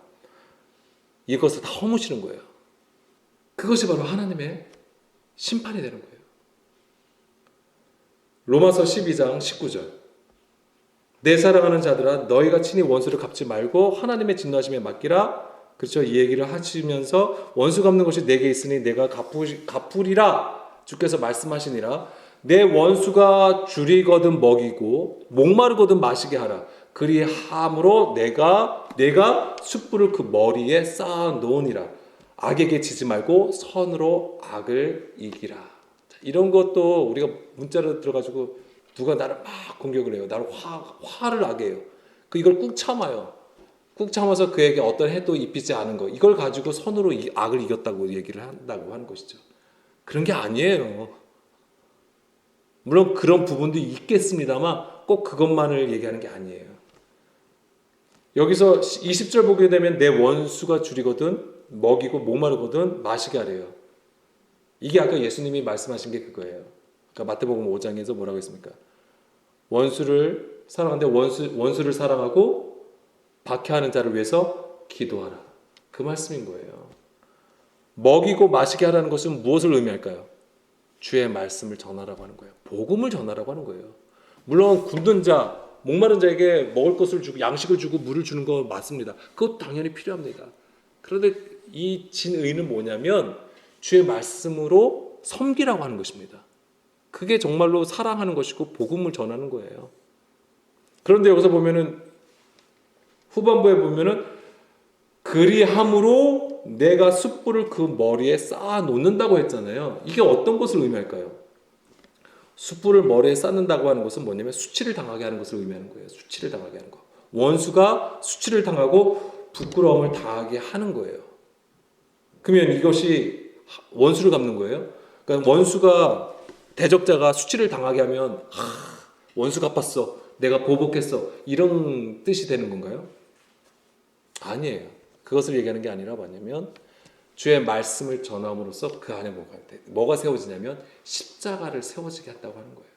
이것을 다 허무시는 거예요. 그것이 바로 하나님의 심판이 되는 거예요. 로마서 12장 19절 내 사랑하는 자들아 너희가 친히 원수를 갚지 말고 하나님의 진노하심에 맡기라. 그렇죠. 이 얘기를 하시면서 원수 갚는 것이 내게 있으니 내가 갚으리라 주께서 말씀하시니라. 내 원수가 줄이거든 먹이고 목마르거든 마시게 하라. 그리함으로 내가 숯불을 그 머리에 쌓아 놓으니라. 악에게 지지 말고 선으로 악을 이기라. 이런 것도 우리가 문자로 들어가지고 누가 나를 막 공격을 해요. 나를 화를 나게 해요. 이걸 꾹 참아요. 꾹 참아서 그에게 어떤 해도 입히지 않은 거. 이걸 가지고 선으로 악을 이겼다고 얘기를 한다고 하는 것이죠. 그런 게 아니에요. 물론 그런 부분도 있겠습니다만 꼭 그것만을 얘기하는 게 아니에요. 여기서 20절 보게 되면 내 원수가 줄이거든 먹이고 목마르거든 마시게 하래요. 이게 아까 예수님이 말씀하신 게 그거예요. 그러니까 마태복음 5장에서 뭐라고 했습니까? 원수를 사랑하는데 원수를 사랑하고 박해하는 자를 위해서 기도하라. 그 말씀인 거예요. 먹이고 마시게 하라는 것은 무엇을 의미할까요? 주의 말씀을 전하라고 하는 거예요. 복음을 전하라고 하는 거예요. 물론 굶는 자, 목마른 자에게 먹을 것을 주고 양식을 주고 물을 주는 거 맞습니다. 그것 당연히 필요합니다. 그런데 이 진의는 뭐냐면 주의 말씀으로 섬기라고 하는 것입니다. 그게 정말로 사랑하는 것이고 복음을 전하는 거예요. 그런데 여기서 보면은 후반부에 보면은 그리함으로 내가 숯불을 그 머리에 쌓아 놓는다고 했잖아요. 이게 어떤 것을 의미할까요? 숯불을 머리에 쌓는다고 하는 것은 뭐냐면 수치를 당하게 하는 것을 의미하는 거예요. 수치를 당하게 하는 거. 원수가 수치를 당하고 부끄러움을 당하게 하는 거예요. 그러면 이것이 원수를 갚는 거예요. 그러니까 원수가 대적자가 수치를 당하게 하면 원수 갚았어. 내가 보복했어. 이런 뜻이 되는 건가요? 아니에요. 그것을 얘기하는 게 아니라 뭐냐면 주의 말씀을 전함으로써 그 안에 뭐가 세워지냐면 십자가를 세워지게 한다고 하는 거예요.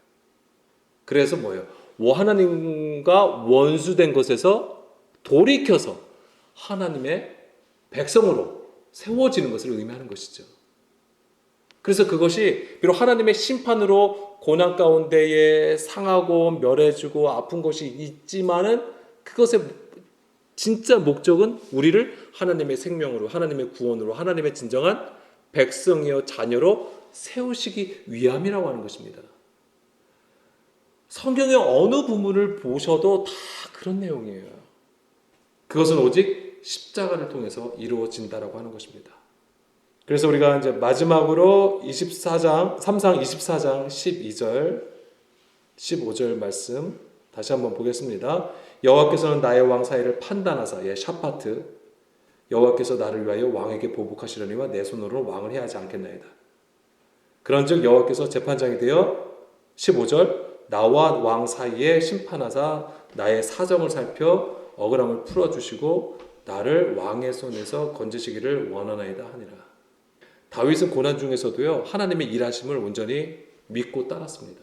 그래서 뭐예요? 하나님과 원수된 것에서 돌이켜서 하나님의 백성으로 세워지는 것을 의미하는 것이죠. 그래서 그것이 비록 하나님의 심판으로 고난 가운데에 상하고 멸해지고 아픈 것이 있지만은 그것의 진짜 목적은 우리를 하나님의 생명으로, 하나님의 구원으로, 하나님의 진정한 백성이여 자녀로 세우시기 위함이라고 하는 것입니다. 성경의 어느 부분을 보셔도 다 그런 내용이에요. 그것은 오직 십자가를 통해서 이루어진다라고 하는 것입니다. 그래서 우리가 이제 마지막으로 3상 24장 12절, 15절 말씀 다시 한번 보겠습니다. 여호와께서는 나의 왕 사이를 판단하사, 샤파트, 여호와께서 나를 위하여 왕에게 보복하시려니와 내 손으로는 왕을 해야 하지 않겠나이다. 그런즉 여호와께서 재판장이 되어 15절 나와 왕 사이에 심판하사 나의 사정을 살펴 억울함을 풀어주시고 나를 왕의 손에서 건지시기를 원하나이다 하니라. 다윗은 고난 중에서도요 하나님의 일하심을 온전히 믿고 따랐습니다.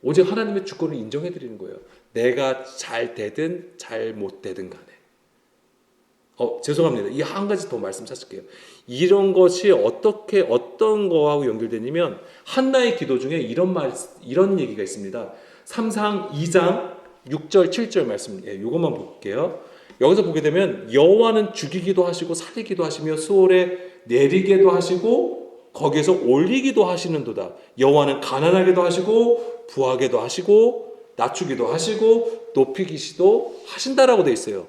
오직 하나님의 주권을 인정해 드리는 거예요. 내가 잘 되든 잘 못 되든 간에. 죄송합니다. 이 한 가지 더 말씀 찾을게요. 이런 것이 어떤 거하고 연결되냐면 한나의 기도 중에 이런 얘기가 있습니다. 3상 2장 6절 7절 말씀, 이것만 볼게요. 여기서 보게 되면 여호와는 죽이기도 하시고 살리기도 하시며 수월에 내리게도 하시고 거기에서 올리기도 하시는도다. 여호와는 가난하게도 하시고 부하게도 하시고 낮추기도 하시고 높이기시도 하신다라고 되어 있어요.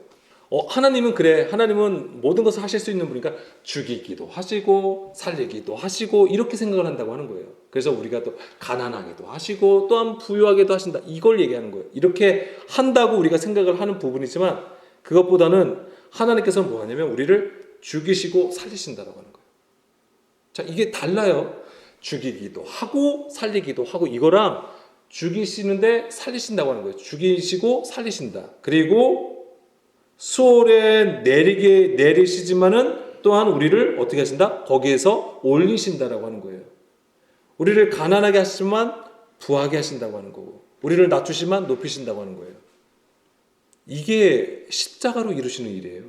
하나님은 하나님은 모든 것을 하실 수 있는 분이니까 죽이기도 하시고 살리기도 하시고 이렇게 생각을 한다고 하는 거예요. 그래서 우리가 또 가난하게도 하시고 또한 부유하게도 하신다. 이걸 얘기하는 거예요. 이렇게 한다고 우리가 생각을 하는 부분이지만 그것보다는 하나님께서는 뭐 하냐면 우리를 죽이시고 살리신다라고 하는 거예요. 자, 이게 달라요. 죽이기도 하고 살리기도 하고 이거랑 죽이시는데 살리신다고 하는 거예요. 죽이시고 살리신다. 그리고 수월에 내리시지만은 또한 우리를 어떻게 하신다? 거기에서 올리신다라고 하는 거예요. 우리를 가난하게 하시지만 부하게 하신다고 하는 거고 우리를 낮추시만 높이신다고 하는 거예요. 이게 십자가로 이루시는 일이에요.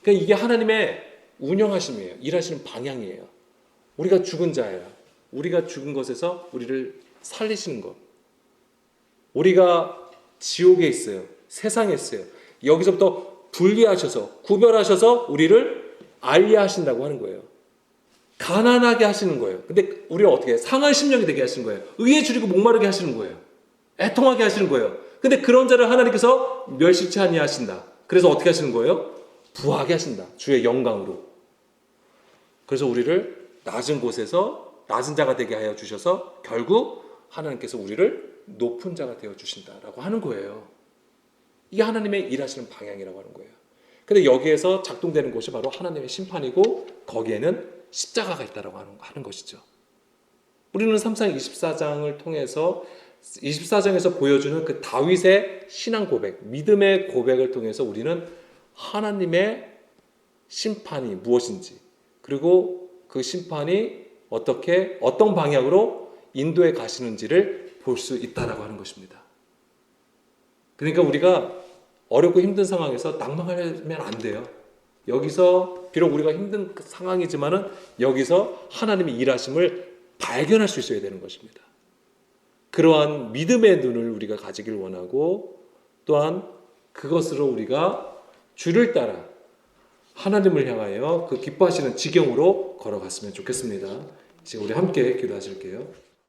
그러니까 이게 하나님의 운영하심이에요. 일하시는 방향이에요. 우리가 죽은 자예요. 우리가 죽은 것에서 우리를 살리시는 것. 우리가 지옥에 있어요. 세상에 있어요. 여기서부터 분리하셔서 구별하셔서 우리를 알리하신다고 하는 거예요. 가난하게 하시는 거예요. 근데 우리를 어떻게 상한 심령이 되게 하시는 거예요. 의에 줄이고 목마르게 하시는 거예요. 애통하게 하시는 거예요. 근데 그런 자를 하나님께서 멸시치 아니하신다. 그래서 어떻게 하시는 거예요? 부하게 하신다. 주의 영광으로. 그래서 우리를 낮은 곳에서 낮은 자가 되게 하여 주셔서 결국 하나님께서 우리를 높은 자가 되어 주신다라고 하는 거예요. 이게 하나님의 일하시는 방향이라고 하는 거예요. 근데 여기에서 작동되는 것이 바로 하나님의 심판이고 거기에는 십자가가 있다라고 하는 것이죠. 우리는 3상 24장을 통해서 24장에서 보여주는 그 다윗의 신앙 고백, 믿음의 고백을 통해서 우리는 하나님의 심판이 무엇인지 그리고 그 심판이 어떤 방향으로 인도해 가시는지를 볼 수 있다라고 하는 것입니다. 그러니까 우리가 어렵고 힘든 상황에서 낭망하면 안 돼요. 여기서 비록 우리가 힘든 상황이지만은 여기서 하나님의 일하심을 발견할 수 있어야 되는 것입니다. 그러한 믿음의 눈을 우리가 가지길 원하고 또한 그것으로 우리가 주를 따라 하나님을 향하여 그 기뻐하시는 지경으로 걸어갔으면 좋겠습니다. 지금 우리 함께 기도하실게요.